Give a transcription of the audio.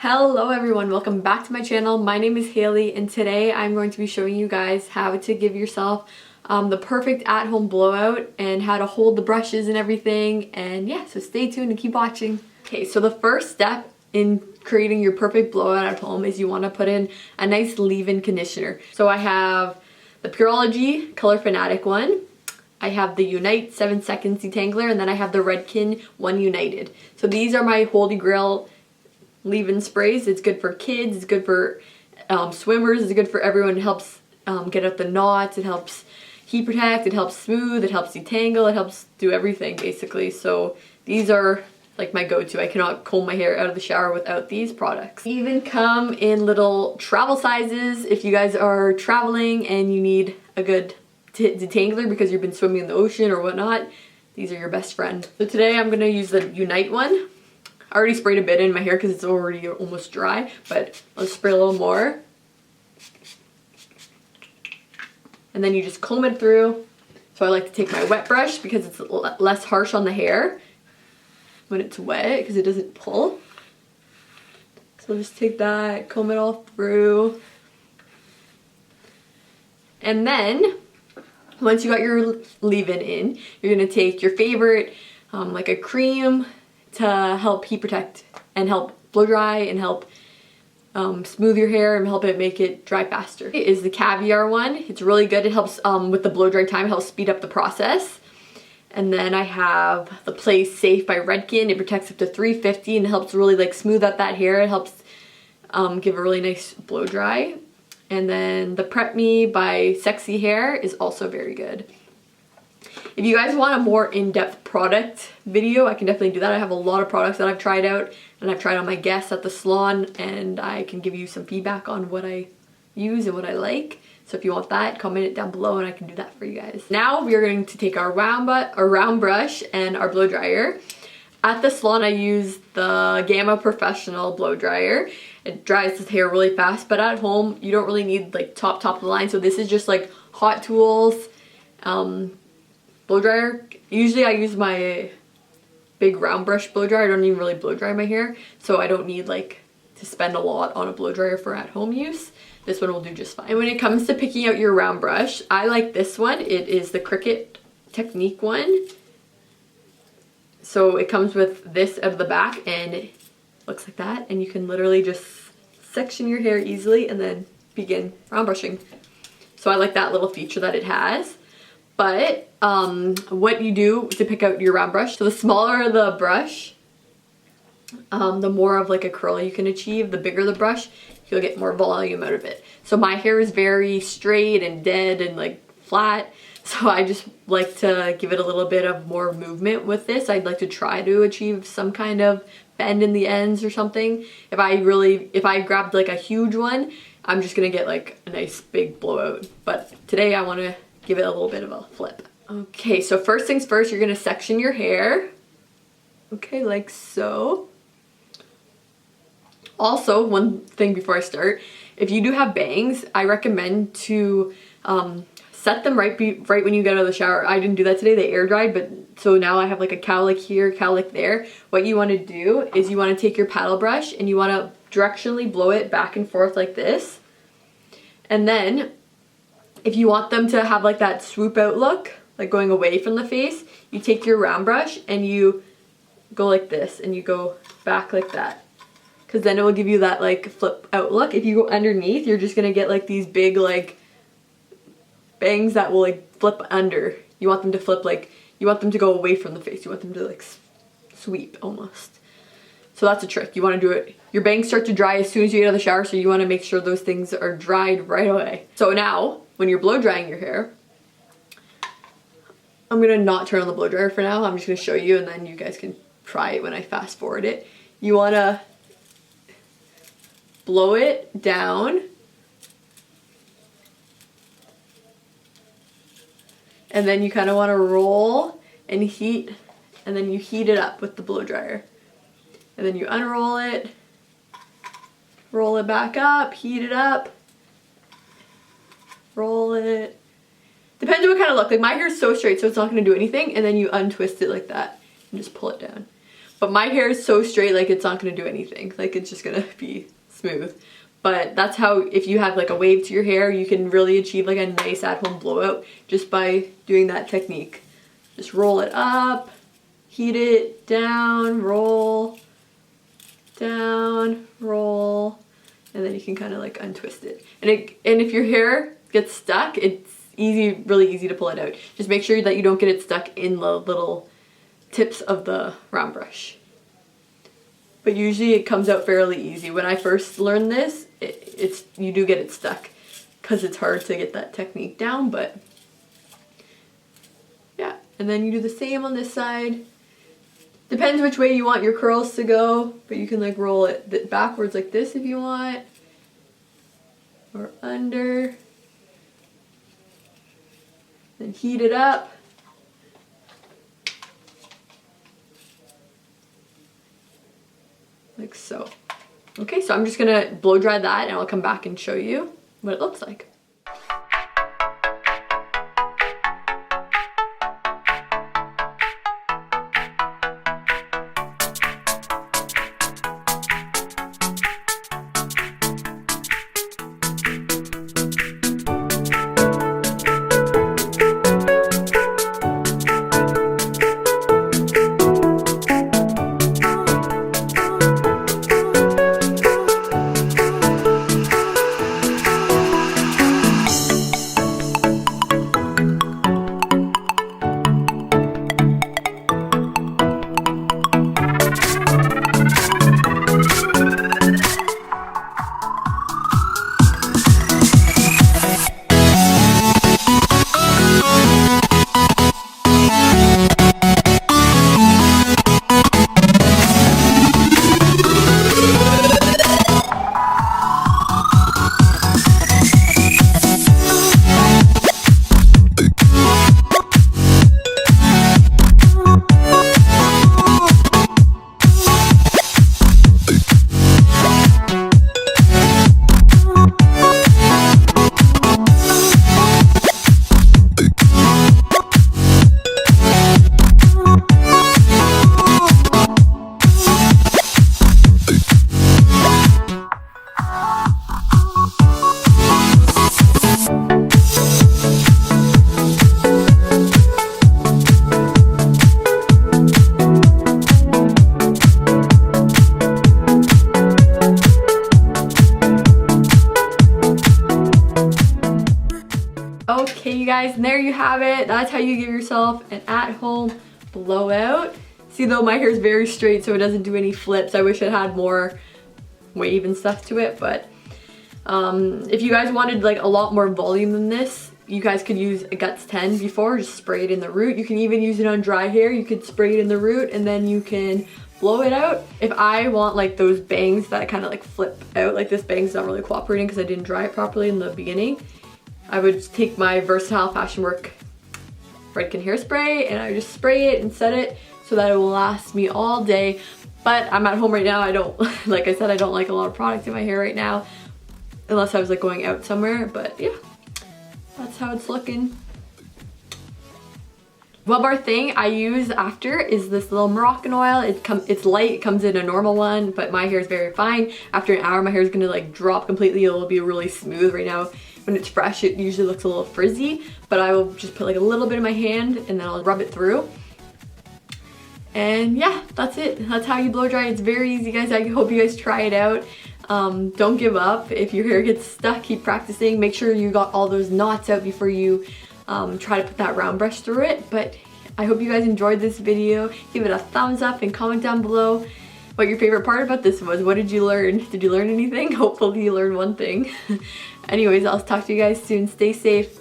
Hello everyone, welcome back to my channel. My name is Haley and today I'm going to be showing you guys how to give yourself the perfect at-home blowout and how to hold the brushes and everything. And yeah, so stay tuned and keep watching. Okay, so the first step in creating your perfect blowout at home is you want to put in a nice leave-in conditioner. So I have the Pureology Color Fanatic one. I have the Unite 7 Seconds Detangler, and then I have the Redken One United. So these are my holy grail leave-in sprays. It's good for kids, it's good for swimmers, it's good for everyone. It helps get out the knots, it helps heat protect, it helps smooth, it helps detangle, it helps do everything basically. So these are like my go-to. I cannot comb my hair out of the shower without these products. They even come in little travel sizes if you guys are traveling and you need a good detangler because you've been swimming in the ocean or whatnot. These are your best friend. So today I'm going to use the Unite one. I already sprayed a bit in my hair because it's already almost dry, but I'll spray a little more. And then you just comb it through. So I like to take my wet brush because it's less harsh on the hair when it's wet because it doesn't pull. So just take that, comb it all through. And then once you got your leave-in in, you're going to take your favorite, like a cream, to help heat protect and help blow dry and help smooth your hair and help it make it dry faster. It is the Caviar one. It's really good. It helps with the blow dry time. It helps speed up the process. And then I have the Play Safe by Redken. It protects up to 350 and it helps really like smooth out that hair. It helps give a really nice blow dry. And then the Prep Me by Sexy Hair is also very good. If you guys want a more in-depth product video, I can definitely do that. I have a lot of products that I've tried out and I've tried on my guests at the salon, and I can give you some feedback on what I use and what I like. So if you want that, comment it down below and I can do that for you guys. Now we are going to take our round brush and our blow dryer. At the salon I use the Gamma Professional blow dryer. It dries the hair really fast, but at home you don't really need like top of the line. So this is just like Hot Tools blow dryer. Usually I use my big round brush blow dryer. I don't even really blow dry my hair, so I don't need like to spend a lot on a blow dryer for at home use. This one will do just fine. And when it comes to picking out your round brush, I like this one. It is the Cricut Technique one. So it comes with this out of the back and it looks like that, and you can literally just section your hair easily and then begin round brushing. So I like that little feature that it has. But what you do to pick out your round brush, so the smaller the brush, the more of like a curl you can achieve. The bigger the brush, you'll get more volume out of it. So my hair is very straight and dead and like flat, so I just like to give it a little bit of more movement with this. I'd like to try to achieve some kind of bend in the ends or something. If I grabbed like a huge one, I'm just gonna get like a nice big blowout. But today I want to give it a little bit of a flip. Okay, so first things first, you're gonna section your hair. Okay, like so. Also, one thing before I start, if you do have bangs, I recommend to set them right when you get out of the shower. I didn't do that today, they air dried, but so now I have like a cowlick here, cowlick there. What you want to do is you want to take your paddle brush and you want to directionally blow it back and forth like this. And then if you want them to have like that swoop out look, like going away from the face, you take your round brush and you go like this and you go back like that. Because then it will give you that like flip out look. If you go underneath, you're just gonna get like these big like bangs that will like flip under. You want them to flip like, you want them to go away from the face. You want them to like sweep almost. So that's a trick. You want to do it. Your bangs start to dry as soon as you get out of the shower, so you want to make sure those things are dried right away. So now, when you're blow drying your hair, I'm gonna not turn on the blow dryer for now. I'm just gonna show you and then you guys can try it when I fast forward it. You wanna blow it down and then you kind of want to roll and heat, and then you heat it up with the blow dryer. And then you unroll it, roll it back up, heat it up, roll it. Depends on what kind of look. Like my hair is so straight, so it's not going to do anything. And then you untwist it like that and just pull it down. But my hair is so straight, like it's not gonna do anything. Like it's just gonna be smooth. But that's how, if you have like a wave to your hair, you can really achieve like a nice at-home blowout just by doing that technique. Just roll it up, heat it, down, roll, down, roll, and then you can kind of like untwist it. And if your hair gets stuck, it's easy, really easy to pull it out. Just make sure that you don't get it stuck in the little tips of the round brush. But usually it comes out fairly easy. When I first learned this, you do get it stuck because it's hard to get that technique down, but yeah. And then you do the same on this side. Depends which way you want your curls to go, but you can like roll it backwards like this if you want, or under. Then heat it up. Like so. Okay, so I'm just gonna blow dry that and I'll come back and show you what it looks like. Okay, you guys, and there you have it. That's how you give yourself an at-home blowout. See, though, my hair is very straight, so it doesn't do any flips. I wish it had more wave and stuff to it, but if you guys wanted like a lot more volume than this, you guys could use a Guts 10 before, just spray it in the root. You can even use it on dry hair. You could spray it in the root and then you can blow it out. If I want like those bangs that kind of like flip out, like this bang's not really cooperating because I didn't dry it properly in the beginning, I would take my Versatile Fashion Work Redken hairspray and I just spray it and set it so that it will last me all day. But I'm at home right now. I don't, like I said, I don't like a lot of product in my hair right now unless I was like going out somewhere, but yeah, that's how it's looking. One more thing I use after is this little Moroccan oil. It's light, it comes in a normal one, but my hair is very fine. After an hour, my hair is gonna like drop completely. It'll be really smooth. Right now, when it's fresh, it usually looks a little frizzy, but I will just put like a little bit in my hand and then I'll rub it through. And yeah, that's it. That's how you blow dry. It's very easy, guys. I hope you guys try it out. Don't give up. If your hair gets stuck, keep practicing. Make sure you got all those knots out before you try to put that round brush through it. But I hope you guys enjoyed this video. Give it a thumbs up and comment down below what your favorite part about this was. What did you learn? Did you learn anything? Hopefully you learned one thing. Anyways, I'll talk to you guys soon. Stay safe.